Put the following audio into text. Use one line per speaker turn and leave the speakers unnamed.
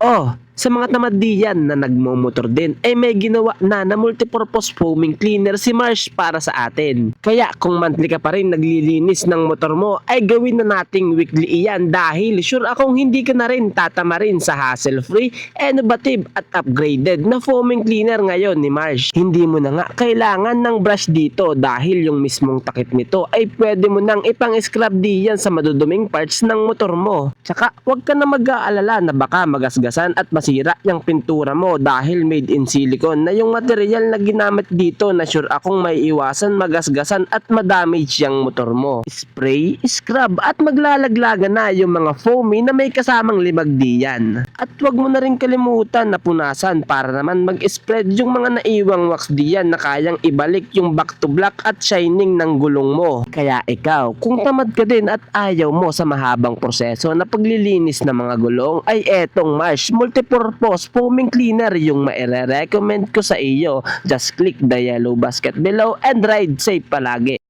Oh, sa mga tamad diyan na nagmomotor din, ay may ginawa na multipurpose foaming cleaner si Marsh para sa atin. Kaya kung monthly ka pa rin naglilinis ng motor mo, ay gawin na nating weekly iyan dahil sure akong hindi ka na rin tatama rin sa hassle-free, innovative at upgraded na foaming cleaner ngayon ni Marsh. Hindi mo na nga kailangan ng brush dito dahil yung mismong takip nito ay pwede mo nang ipang-scrub diyan sa maduduming parts ng motor mo. Tsaka huwag ka na mag-aalala na baka magasgasan at masira yung pintura mo dahil made in silicone na yung material na ginamit dito na sure akong may iwasan magasgasan at madamage yung motor mo. Spray, scrub at maglalaglagan na yung mga foamy na may kasamang limag diyan. At huwag mo na rin kalimutan na punasan para naman mag-spread yung mga naiwang wax diyan na kayang ibalik yung back to black at shining ng gulong mo. Kaya ikaw, kung tamad ka din at ayaw mo sa mahabang proseso na paglilinis ng mga gulong, ay etong Marsh Multipurpose Foaming Cleaner yung maire-recommend ko sa iyo. Just click the yellow basket below and ride safe palagi.